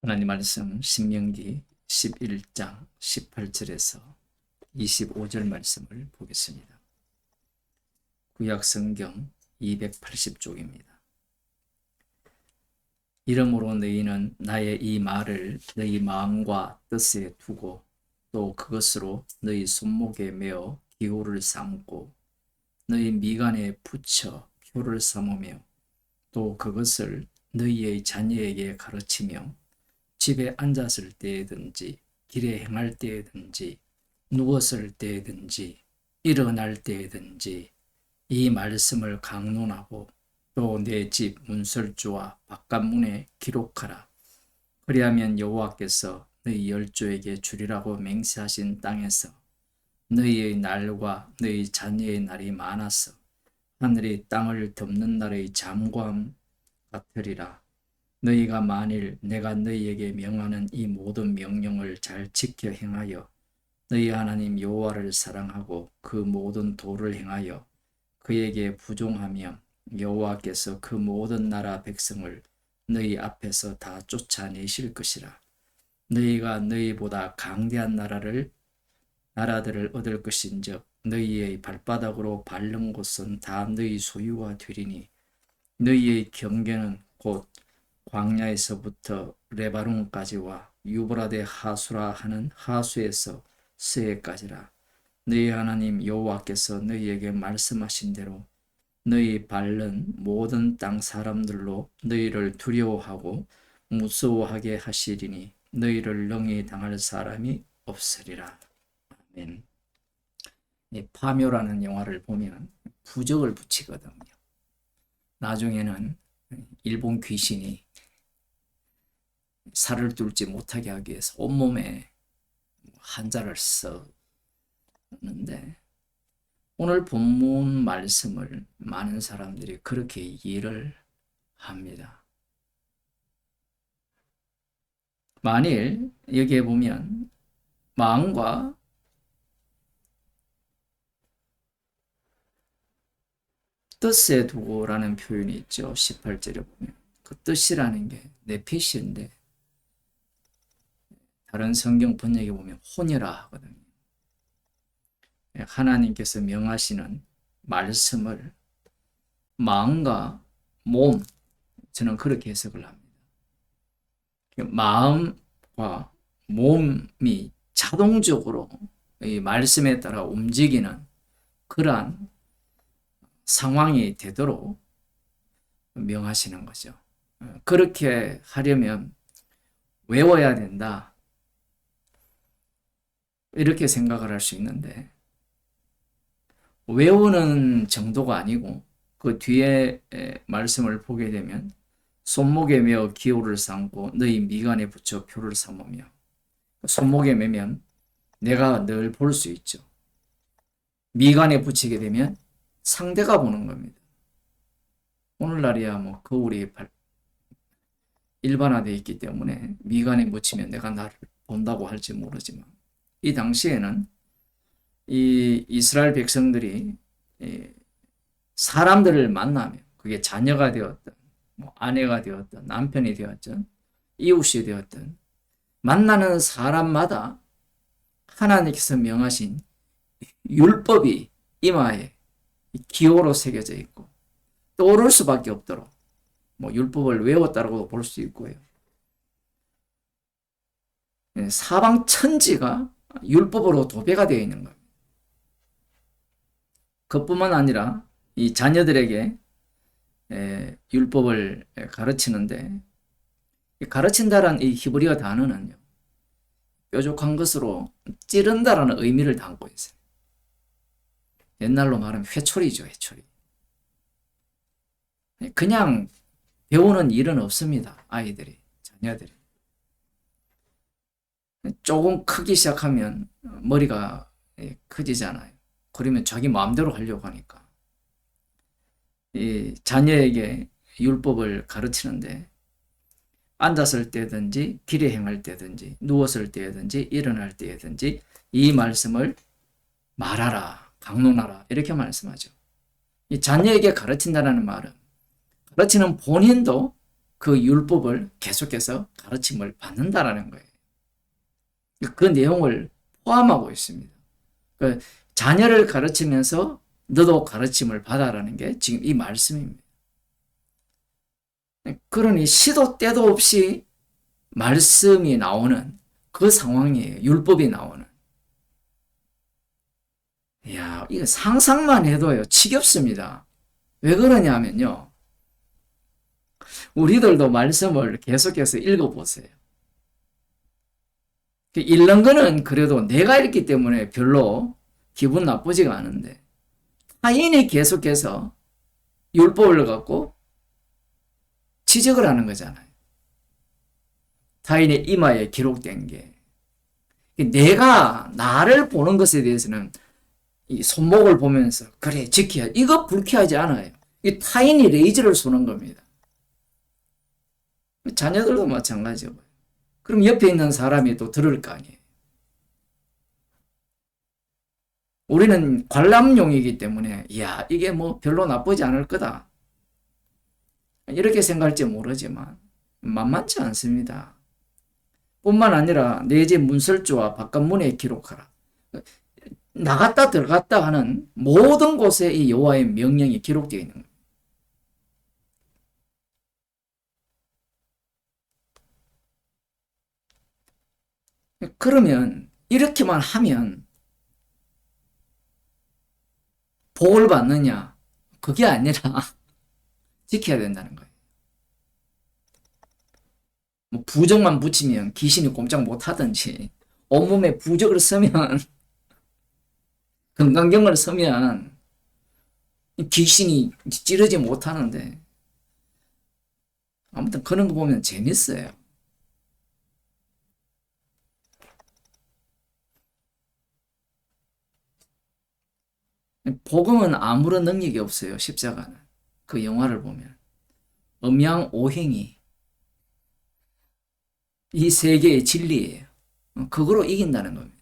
하나님 말씀 신명기 11장 18절에서 25절 말씀을 보겠습니다. 구약 성경 280쪽입니다. 이러므로 너희는 나의 이 말을 너희 마음과 뜻에 두고 또 그것으로 너희 손목에 메어 기호를 삼고 너희 미간에 붙여 표를 삼으며 또 그것을 너희의 자녀에게 가르치며 집에 앉았을 때든지 길에 행할 때든지 누웠을 때든지 일어날 때든지 이 말씀을 강론하고 또 내 집 문설주와 바깥문에 기록하라. 그리하면 여호와께서 너희 열조에게 주리라고 맹세하신 땅에서 너희의 날과 너희 자녀의 날이 많아서 하늘이 땅을 덮는 날의 잠잠 같으리라. 너희가 만일 내가 너희에게 명하는 이 모든 명령을 잘 지켜 행하여 너희 하나님 여호와를 사랑하고 그 모든 도를 행하여 그에게 부종하며 여호와께서 그 모든 나라 백성을 너희 앞에서 다 쫓아내실 것이라. 너희가 너희보다 강대한 나라들을 얻을 것인즉 너희의 발바닥으로 밟는 곳은 다 너희 소유가 되리니 너희의 경계는 곧 광야에서부터 레바논까지와 유브라데 하수라 하는 하수에서 스에까지라. 너희 하나님 여호와께서 너희에게 말씀하신 대로 너희 밟는 모든 땅 사람들로 너희를 두려워하고 무서워하게 하시리니 너희를 능히 당할 사람이 없으리라. 아멘. 이 파묘라는 영화를 보면 부적을 붙이거든요. 나중에는 일본 귀신이 살을 뚫지 못하게 하기 위해서 온몸에 한자를 썼는데 오늘 본문 말씀을 많은 사람들이 그렇게 이해를 합니다. 만일 여기에 보면 마음과 뜻에 두고라는 표현이 있죠. 18절에 보면 그 뜻이라는 게 네피시인데 다른 성경 번역에 보면 혼이라 하거든요. 하나님께서 명하시는 말씀을 마음과 몸, 저는 그렇게 해석을 합니다. 마음과 몸이 자동적으로 이 말씀에 따라 움직이는 그러한 상황이 되도록 명하시는 거죠. 그렇게 하려면 외워야 된다. 이렇게 생각을 할 수 있는데 외우는 정도가 아니고 그 뒤에 말씀을 보게 되면 손목에 메어 기호를 삼고 너희 미간에 붙여 표를 삼으며 손목에 매면 내가 늘 볼 수 있죠. 미간에 붙이게 되면 상대가 보는 겁니다. 오늘날이야 뭐 거울이 일반화되어 있기 때문에 미간에 묻히면 내가 나를 본다고 할지 모르지만 이 당시에는 이 이스라엘 백성들이 사람들을 만나면 그게 자녀가 되었든 뭐 아내가 되었든 남편이 되었든 이웃이 되었든 만나는 사람마다 하나님께서 명하신 율법이 이마에 기호로 새겨져 있고 떠오를 수밖에 없도록 뭐 율법을 외웠다고 볼 수 있고요. 사방 천지가 율법으로 도배가 되어 있는 겁니다. 그뿐만 아니라 이 자녀들에게 율법을 가르치는데 가르친다라는 이 히브리어 단어는요. 뾰족한 것으로 찌른다라는 의미를 담고 있어요. 옛날로 말하면 회초리죠, 회초리. 그냥 배우는 일은 없습니다. 아이들이, 자녀들이. 조금 크기 시작하면 머리가 커지잖아요. 그러면 자기 마음대로 하려고 하니까. 이 자녀에게 율법을 가르치는데 앉았을 때든지 길에 행할 때든지 누웠을 때든지 일어날 때든지 이 말씀을 말하라, 강론하라 이렇게 말씀하죠. 이 자녀에게 가르친다는 말은 가르치는 본인도 그 율법을 계속해서 가르침을 받는다라는 거예요. 그 내용을 포함하고 있습니다. 그 자녀를 가르치면서 너도 가르침을 받아라는 게 지금 이 말씀입니다. 그러니 시도 때도 없이 말씀이 나오는 그 상황이에요. 율법이 나오는. 이야, 이거 상상만 해도요, 지겹습니다. 왜 그러냐면요, 우리들도 말씀을 계속해서 읽어보세요. 읽는 거는 그래도 내가 읽기 때문에 별로 기분 나쁘지가 않은데, 타인이 계속해서 율법을 갖고 지적을 하는 거잖아요. 타인의 이마에 기록된 게. 내가 나를 보는 것에 대해서는 이 손목을 보면서 그래 지켜야 이거 불쾌하지 않아요. 이 타인이 레이저를 쏘는 겁니다. 자녀들도 마찬가지고. 그럼 옆에 있는 사람이 또 들을 거 아니에요. 우리는 관람용이기 때문에 야 이게 뭐 별로 나쁘지 않을 거다. 이렇게 생각할지 모르지만 만만치 않습니다. 뿐만 아니라 내 집 문설주와 바깥문에 기록하라. 나갔다 들어갔다 하는 모든 곳에 이 여호와의 명령이 기록되어 있는 거예요. 그러면 이렇게만 하면 복을 받느냐? 그게 아니라 지켜야 된다는 거예요. 뭐 부적만 붙이면 귀신이 꼼짝 못 하든지 온몸에 부적을 쓰면 건강경을 쓰면 귀신이 찌르지 못하는데 아무튼 그런 거 보면 재밌어요. 복음은 아무런 능력이 없어요. 십자가는. 그 영화를 보면 음양오행이 이 세계의 진리예요. 그거로 이긴다는 겁니다.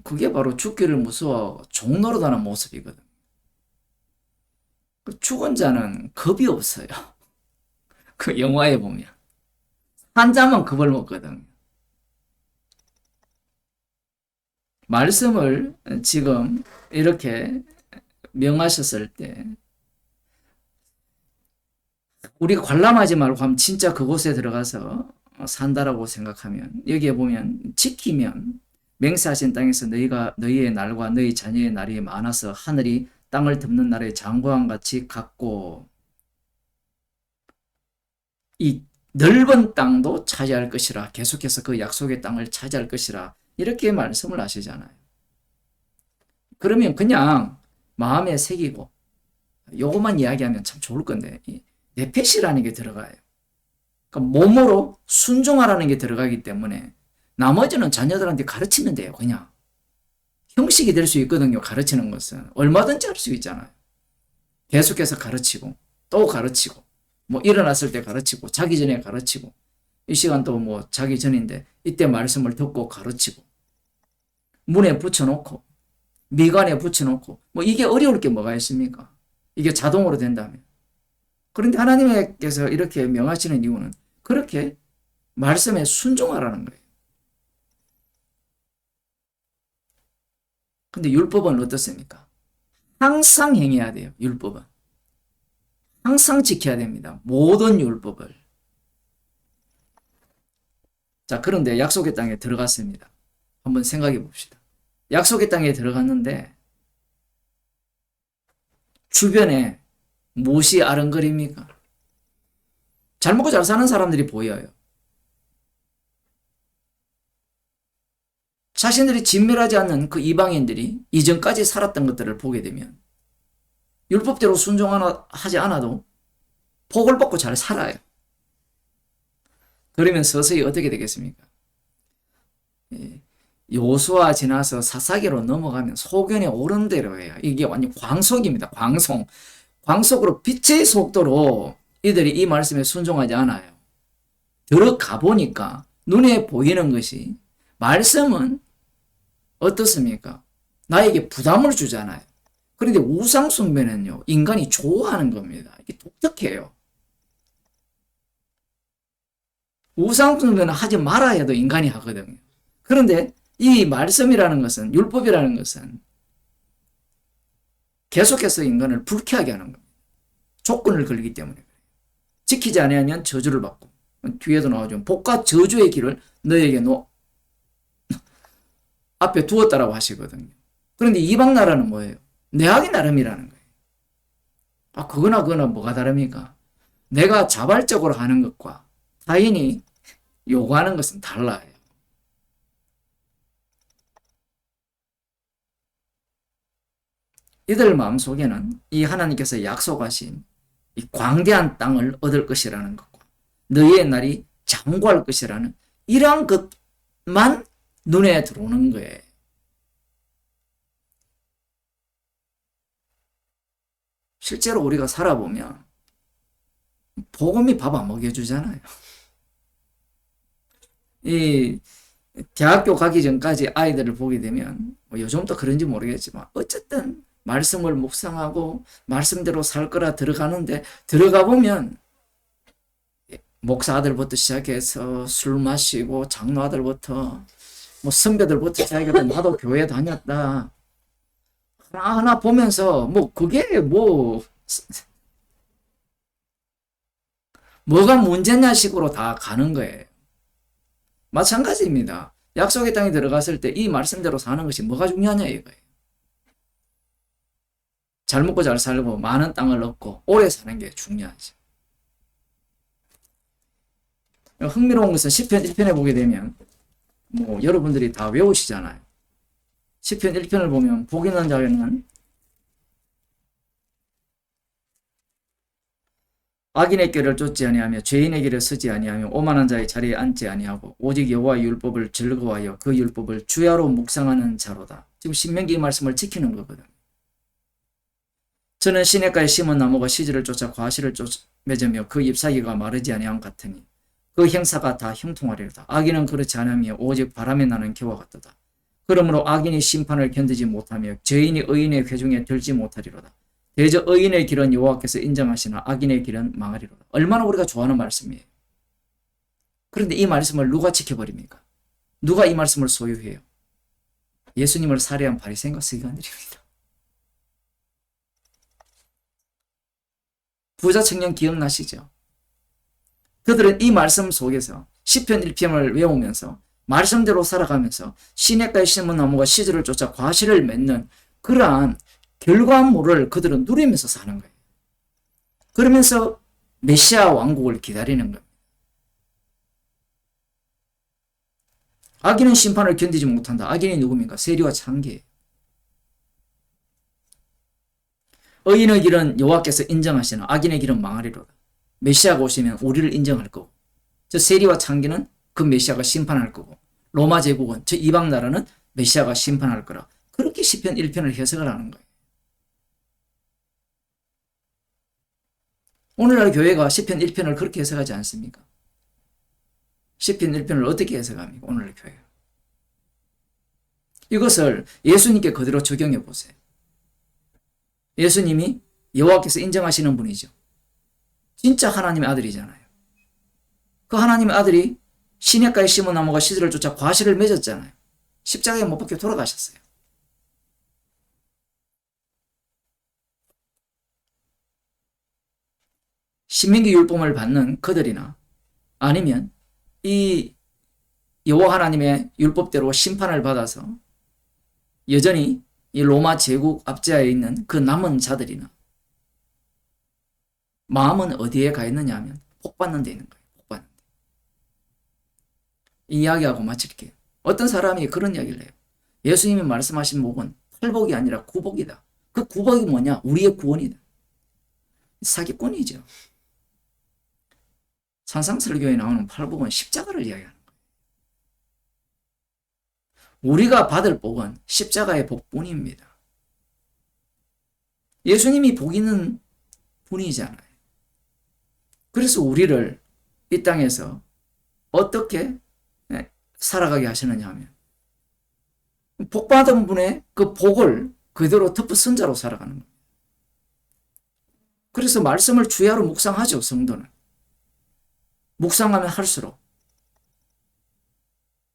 그게 바로 죽기를 무서워 종노릇하는 모습이거든. 죽은 자는 겁이 없어요. 그 영화에 보면 환자만 겁을 먹거든. 말씀을 지금 이렇게 명하셨을 때 우리가 관람하지 말고 하면 진짜 그곳에 들어가서 산다라고 생각하면 여기에 보면 지키면 맹세하신 땅에서 너희의 날과 너희 자녀의 날이 많아서 하늘이 땅을 덮는 날의 장과와 같이 같고 이 넓은 땅도 차지할 것이라 계속해서 그 약속의 땅을 차지할 것이라 이렇게 말씀을 하시잖아요. 그러면 그냥 마음에 새기고 요것만 이야기하면 참 좋을 건데 내펫이라는 게 들어가요. 그러니까 몸으로 순종하라는 게 들어가기 때문에 나머지는 자녀들한테 가르치면 돼요. 그냥 형식이 될 수 있거든요. 가르치는 것은 얼마든지 할 수 있잖아요. 계속해서 가르치고 또 가르치고 뭐 일어났을 때 가르치고 자기 전에 가르치고 이 시간도 뭐 자기 전인데 이때 말씀을 듣고 가르치고 문에 붙여놓고 미간에 붙여놓고 뭐 이게 어려울 게 뭐가 있습니까? 이게 자동으로 된다면. 그런데 하나님께서 이렇게 명하시는 이유는 그렇게 말씀에 순종하라는 거예요. 근데 율법은 어떻습니까? 항상 행해야 돼요. 율법은. 항상 지켜야 됩니다. 모든 율법을. 자, 그런데 약속의 땅에 들어갔습니다. 한번 생각해 봅시다. 약속의 땅에 들어갔는데 주변에 무엇이 아른거립니까? 잘 먹고 잘 사는 사람들이 보여요. 자신들이 진멸하지 않는 그 이방인들이 이전까지 살았던 것들을 보게 되면 율법대로 순종하지 않아도 복을 받고 잘 살아요. 그러면 서서히 어떻게 되겠습니까? 요수아 지나서 사사기로 넘어가면 소견에 오른 대로 해요. 이게 완전 광속입니다. 광속으로 빛의 속도로 이들이 이 말씀에 순종하지 않아요. 들어가 보니까 눈에 보이는 것이 말씀은 어떻습니까? 나에게 부담을 주잖아요. 그런데 우상 숭배는요, 인간이 좋아하는 겁니다. 이게 독특해요. 우상 숭배는 하지 말아야 해도 인간이 하거든요. 그런데 이 말씀이라는 것은, 율법이라는 것은 계속해서 인간을 불쾌하게 하는 겁니다. 조건을 걸기 때문에. 지키지 아니하면 저주를 받고, 뒤에도 나오죠. 복과 저주의 길을 너에게 앞에 두었다라고 하시거든요. 그런데 이방 나라는 뭐예요? 내 하기 나름이라는 거예요. 아, 그거나 뭐가 다릅니까? 내가 자발적으로 하는 것과 타인이 요구하는 것은 달라요. 이들 마음속에는 이 하나님께서 약속하신 이 광대한 땅을 얻을 것이라는 것과 너희의 날이 장구할 것이라는 이러한 것만 눈에 들어오는 거예요. 실제로 우리가 살아보면 복음이 밥 안 먹여주잖아요. 이 대학교 가기 전까지 아이들을 보게 되면 요즘도 그런지 모르겠지만 어쨌든 말씀을 묵상하고 말씀대로 살 거라 들어가는데 들어가 보면 목사 아들부터 시작해서 술 마시고 장로 아들부터 뭐 선배들부터 시작해서 나도 교회 다녔다 하나하나 보면서 뭐 그게 뭐가 문제냐 식으로 다 가는 거예요. 마찬가지입니다. 약속의 땅에 들어갔을 때 이 말씀대로 사는 것이 뭐가 중요하냐 이거예요. 잘 먹고 잘 살고 많은 땅을 얻고 오래 사는 게 중요하죠. 흥미로운 것은 시편 1편에 보게 되면 뭐 여러분들이 다 외우시잖아요. 시편 1편을 보면 복 있는 자에는 악인의 길을 쫓지 아니하며 죄인의 길을 서지 아니하며 오만한 자의 자리에 앉지 아니하고 오직 여호와의 율법을 즐거워하여 그 율법을 주야로 묵상하는 자로다. 지금 신명기 이 말씀을 지키는 거거든. 저는 시냇가에 심은 나무가 시지를 쫓아 과실을 맺으며 그 잎사귀가 마르지 아니함 같으니 그 형사가 다 형통하리로다. 악인은 그렇지 않으며 오직 바람에 나는 겨와 같도다. 그러므로 악인이 심판을 견디지 못하며 죄인이 의인의 회중에 들지 못하리로다. 대저 의인의 길은 여호와께서 인정하시나 악인의 길은 망하리로다. 얼마나 우리가 좋아하는 말씀이에요. 그런데 이 말씀을 누가 지켜버립니까? 누가 이 말씀을 소유해요? 예수님을 살해한 바리새인과 서기관들입니다. 부자 청년 기억나시죠? 그들은 이 말씀 속에서 시편 1편을 외우면서 말씀대로 살아가면서 시냇가에 심은 나무가 시들을 쫓아 과실을 맺는 그러한 결과물을 그들은 누리면서 사는 거예요. 그러면서 메시아 왕국을 기다리는 겁니다. 악인은 심판을 견디지 못한다. 악인이 누굽니까? 세리와 창기예요. 의인의 길은 여호와께서 인정하시나 악인의 길은 망하리로다. 메시아가 오시면 우리를 인정할 거고 저 세리와 창기는 그 메시아가 심판할 거고 로마 제국은 저 이방 나라는 메시아가 심판할 거라. 그렇게 시편 1편을 해석을 하는 거예요. 오늘날 교회가 시편 1편을 그렇게 해석하지 않습니까? 시편 1편을 어떻게 해석합니까? 오늘날 교회가. 이것을 예수님께 그대로 적용해 보세요. 예수님이 여호와께서 인정하시는 분이죠. 진짜 하나님의 아들이잖아요. 그 하나님의 아들이 시냇가에 심은 나무가 시들을 쫓아 과실을 맺었잖아요. 십자가에 못 박혀 돌아가셨어요. 신명기 율법을 받는 그들이나 아니면 이 여호와 하나님의 율법대로 심판을 받아서 여전히 이 로마 제국 압제하에 있는 그 남은 자들이나 마음은 어디에 가 있느냐 하면 복 받는 데 있는 거예요. 복 받는 데. 이 이야기하고 마칠게요. 어떤 사람이 그런 이야기를 해요. 예수님이 말씀하신 복은 팔복이 아니라 구복이다. 그 구복이 뭐냐? 우리의 구원이다. 사기꾼이죠. 산상설교에 나오는 팔복은 십자가를 이야기하는 거예요. 우리가 받을 복은 십자가의 복뿐입니다. 예수님이 복 있는 분이잖아요. 그래서 우리를 이 땅에서 어떻게 살아가게 하시느냐 하면 복받은 분의 그 복을 그대로 덮어쓴 자로 살아가는 겁니다. 그래서 말씀을 주야로 묵상하죠. 성도는. 묵상하면 할수록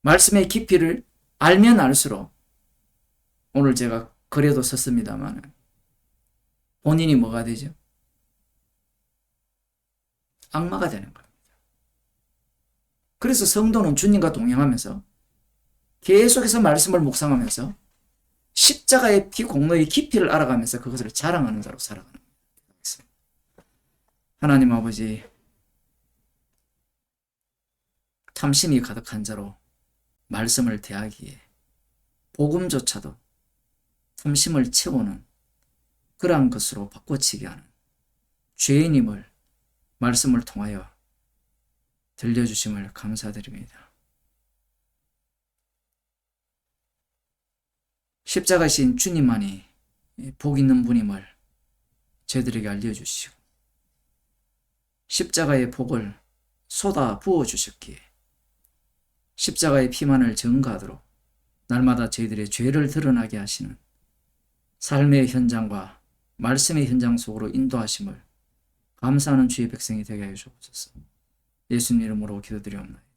말씀의 깊이를 알면 알수록 오늘 제가 글에도 썼습니다만 본인이 뭐가 되죠? 악마가 되는 겁니다. 그래서 성도는 주님과 동행하면서 계속해서 말씀을 묵상하면서 십자가의 피 공로의 깊이를 알아가면서 그것을 자랑하는 자로 살아가는 겁니다. 하나님 아버지, 탐심이 가득한 자로 말씀을 대하기에 복음조차도 탐심을 채우는 그러한 것으로 바꿔치게 하는 죄인임을 말씀을 통하여 들려주심을 감사드립니다. 십자가신 주님만이 복 있는 분임을 저희들에게 알려주시고 십자가의 복을 쏟아 부어주셨기에 십자가의 피만을 증거하도록 날마다 저희들의 죄를 드러나게 하시는 삶의 현장과 말씀의 현장 속으로 인도하심을 감사하는 주의 백성이 되게 하여 주옵소서. 예수님 이름으로 기도드리옵나이다.